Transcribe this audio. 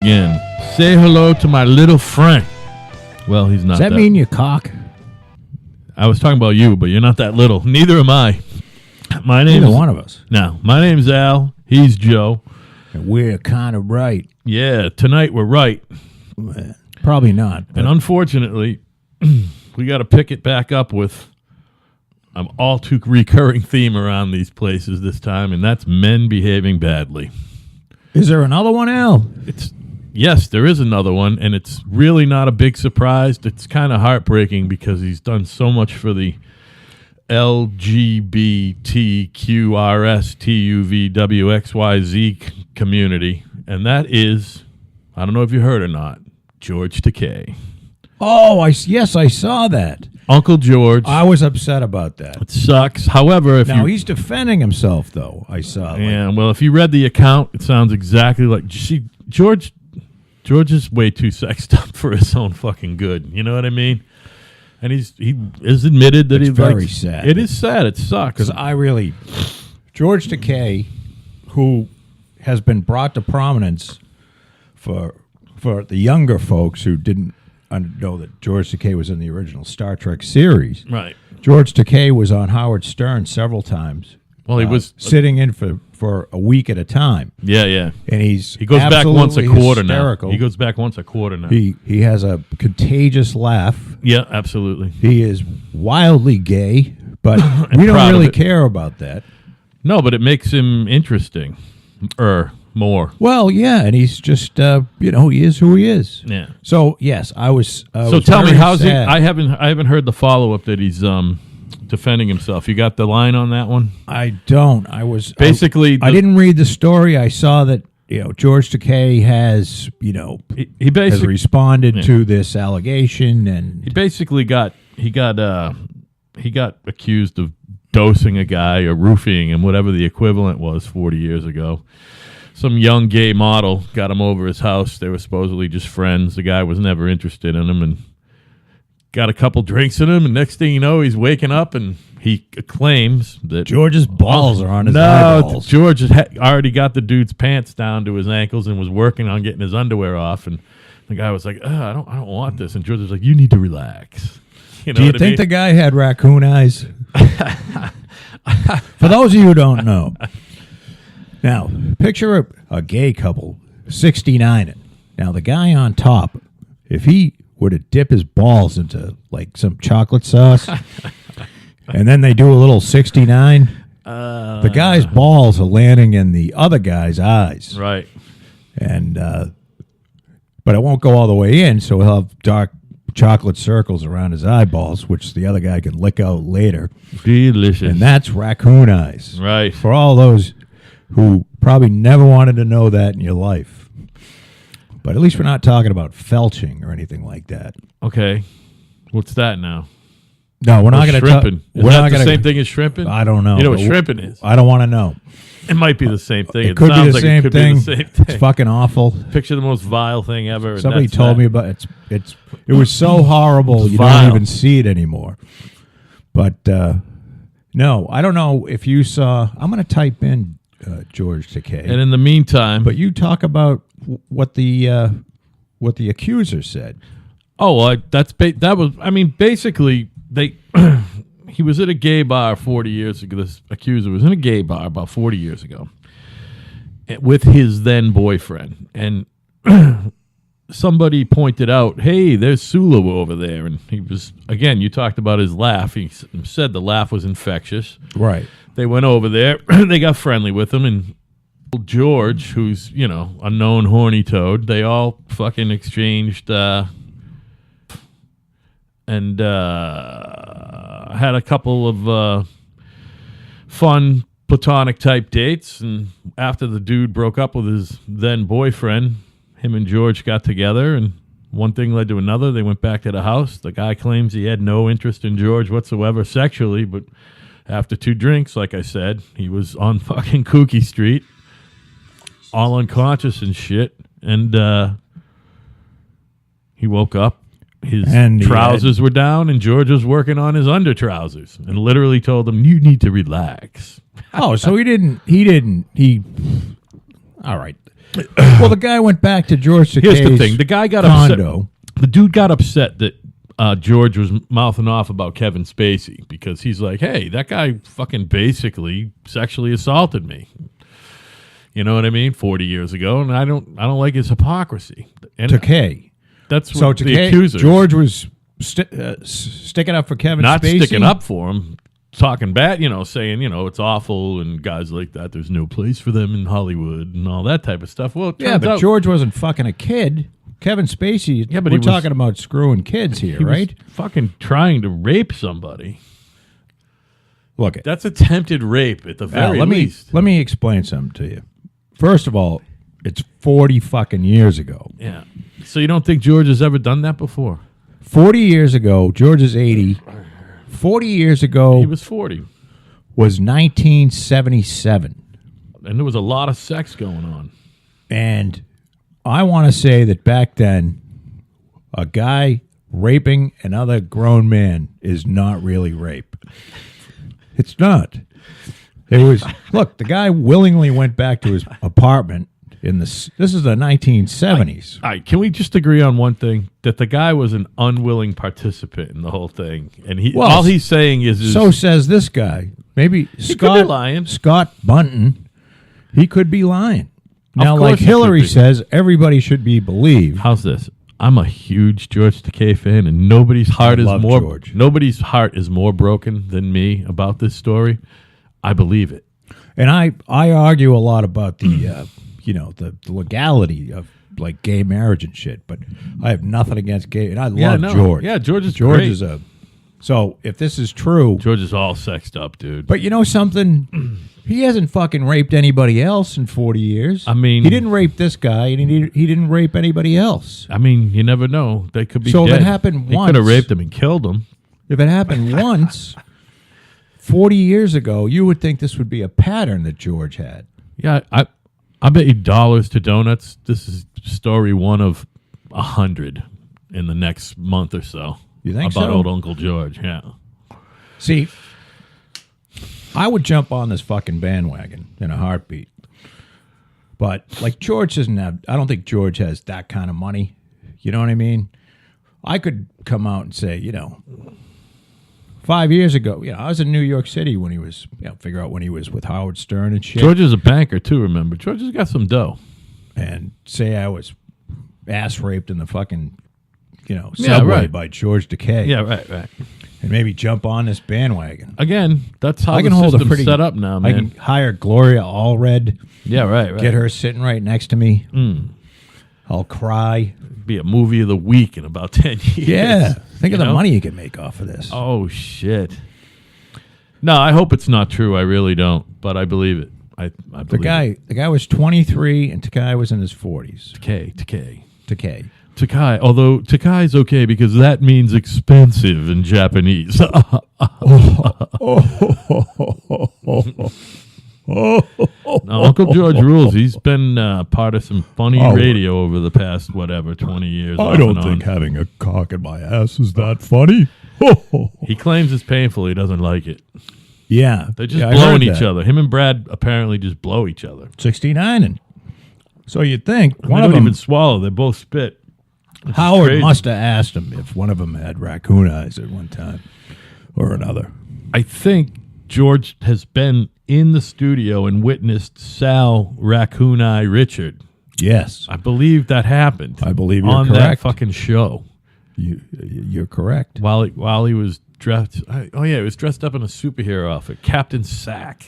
begin. Say hello to my little friend. Well, he's not. Does that mean you cock? I was talking about you, but you're not that little. Neither am I. My name Neither is one of us. No, my name's Al. He's Joe. And we're kind of right. Yeah, tonight we're right. Probably not. And unfortunately, we got to pick it back up with an all too recurring theme around these places this time, and that's men behaving badly. Is there another one, Al? Yes, there is another one, and it's really not a big surprise. It's kind of heartbreaking because he's done so much for the LGBTQRSTUVWXYZ community, and that is, I don't know if you heard or not, George Takei. Oh, yes, I saw that. Uncle George. I was upset about that. It sucks. However, if he's defending himself, though. I saw. Yeah, well, if you read the account, it sounds exactly like. See, George is way too sexed up for his own fucking good. You know what I mean? And he has admitted that it's very sad. It is sad. It sucks. Because George Takei, who has been brought to prominence for the younger folks who didn't know that George Takei was in the original Star Trek series. Right. George Takei was on Howard Stern several times. Well, he was sitting in for a week at a time. Yeah, yeah. And he goes back once a quarter hysterical. now. He goes back once a quarter now. He has a contagious laugh. Yeah, absolutely. He is wildly gay, but we don't really care about that. No, but it makes him interesting. More. Well, yeah, and he's just he is who he is. Yeah. So yes, I was. So tell me, how's he? I haven't heard the follow up that he's defending himself. You got the line on that one? I don't. I was basically. I didn't read the story. I saw that George Takei has he basically has responded to this allegation, and he basically got accused of dosing a guy or roofing him, whatever the equivalent was 40 years ago. Some young gay model got him over his house. They were supposedly just friends. The guy was never interested in him and got a couple drinks in him. And next thing you know, he's waking up and he claims that George's balls are on his eyeballs. George had already got the dude's pants down to his ankles and was working on getting his underwear off. And the guy was like, I don't want this. And George was like, you need to relax. Do you think the guy had raccoon eyes? For those of you who don't know. Now, picture a gay couple, 69. Now, the guy on top, if he were to dip his balls into, like, some chocolate sauce, and then they do a little 69, the guy's balls are landing in the other guy's eyes. Right. And, but it won't go all the way in, so he'll have dark chocolate circles around his eyeballs, which the other guy can lick out later. Delicious. And that's raccoon eyes. Right. For all those who probably never wanted to know that in your life. But at least we're not talking about felching or anything like that. Okay. What's that now? No, we're not going to talk. Is that the same thing as shrimping? I don't know. You know what shrimping is? I don't want to know. It might be the same thing. It could be the same thing. It's fucking awful. Picture the most vile thing ever. Somebody told me about it. It was so horrible you don't even see it anymore. But no, I don't know if you saw. I'm going to type in George Takei. And in the meantime, but you talk about what the accuser said. Oh, well, basically he was at a gay bar 40 years ago. This accuser was in a gay bar about 40 years ago with his then boyfriend, and somebody pointed out, "Hey, there's Sulu over there," and he was again. You talked about his laugh. He said the laugh was infectious. Right. They went over there. They got friendly with him, and George, who's, a known horny toad, they all fucking exchanged and had a couple of fun platonic type dates. And after the dude broke up with his then boyfriend, him and George got together, and one thing led to another. They went back to the house. The guy claims he had no interest in George whatsoever sexually, but after 2 drinks, like I said, he was on fucking Kooky Street, all unconscious and shit. And he woke up. His trousers were down, and George was working on his under trousers and literally told him, "You need to relax." Oh, so he all right. Well, the guy went back to George Takei's Here's the thing: the guy got condo. upset. The dude got upset that George was mouthing off about Kevin Spacey because he's like, "Hey, that guy fucking basically sexually assaulted me." You know what I mean? 40 years ago, and I don't like his hypocrisy. And Takei. that's So what the Takei, accusers. George was sticking up for Kevin not Spacey. sticking up for him, talking bad, saying, it's awful and guys like that, there's no place for them in Hollywood and all that type of stuff. Well, it Yeah, turns but out George wasn't fucking a kid. Kevin Spacey. Yeah, but we're he was- talking about screwing kids here, he was right? fucking trying to rape somebody. Look, That's attempted rape at the very let least. me explain something to you. First of all, it's 40 fucking years ago. Yeah. So you don't think George has ever done that before? 40 years ago, George is 80. 40 years ago He was 40. was 1977. And there was a lot of sex going on. And I want to say that back then, a guy raping another grown man is not really rape. It's not. It was, look, the guy willingly went back to his apartment this is the 1970s. All right, can we just agree on one thing? That the guy was an unwilling participant in the whole thing. And all he's saying is So says this guy. Maybe could be Scott lying. Scott Bunton, he could be lying. Now, course like he could Hillary be. says, everybody should be believed. how's this? I'm a huge George Takei fan, and nobody's heart love George. is more broken than me about this story. I believe it. And I argue a lot about the the legality of like gay marriage and shit, but I have nothing against gay, and I love George. Yeah, George is George great. is so if this is true, George is all sexed up, dude. but you know something, he hasn't fucking raped anybody else in 40 years. I mean- he didn't rape this guy, and he didn't rape anybody else. I mean, you never know. They could be So if dead. it happened He could have once- raped him and killed him. If it happened once, 40 years ago, you would think this would be a pattern that George had. Yeah, I bet you dollars to donuts. This is story one of 100 in the next month or so. You think about so? old Uncle George? Yeah. See, I would jump on this fucking bandwagon in a heartbeat. But like George doesn't have, I don't think George has that kind of money. You know what I mean? I could come out and say, 5 years ago, I was in New York City when he was, figure out when he was with Howard Stern and shit. George is a banker too. Remember, George has got some dough. And say I was ass raped in the fucking, Yeah, subway right. by George Takei. Yeah, right. And maybe jump on this bandwagon. Again, that's how I can the hold a system's pretty set up now, I man. can hire Gloria Allred, Yeah, right. get her sitting right next to me. I'll cry. Be a movie of the week in about 10 years. Yeah. Think of the know? money you can make off of this. Oh shit. No, I hope it's not true. I really don't, but I believe it. I believe The guy was 23 and Takei was in his 40s. Takei. Takei. Although Takai's okay because that means expensive in Japanese. Now, Uncle George rules. He's been part of some funny radio over the past, 20 years. off and on. having a cock in my ass is that funny. He claims it's painful. He doesn't like it. Yeah. They're just I blowing heard each that. other. Him and Brad apparently just blow each other. 69. And so you'd think They one of don't them, even swallow. They both spit. Howard crazy. must have asked him if one of them had raccoon eyes at one time or another. I think George has been in the studio and witnessed Sal Raccoon Eye Richard. Yes. I believe that happened. I believe you're on that correct. fucking show You're correct. while he was dressed. He was dressed up in a superhero outfit, Captain Sack.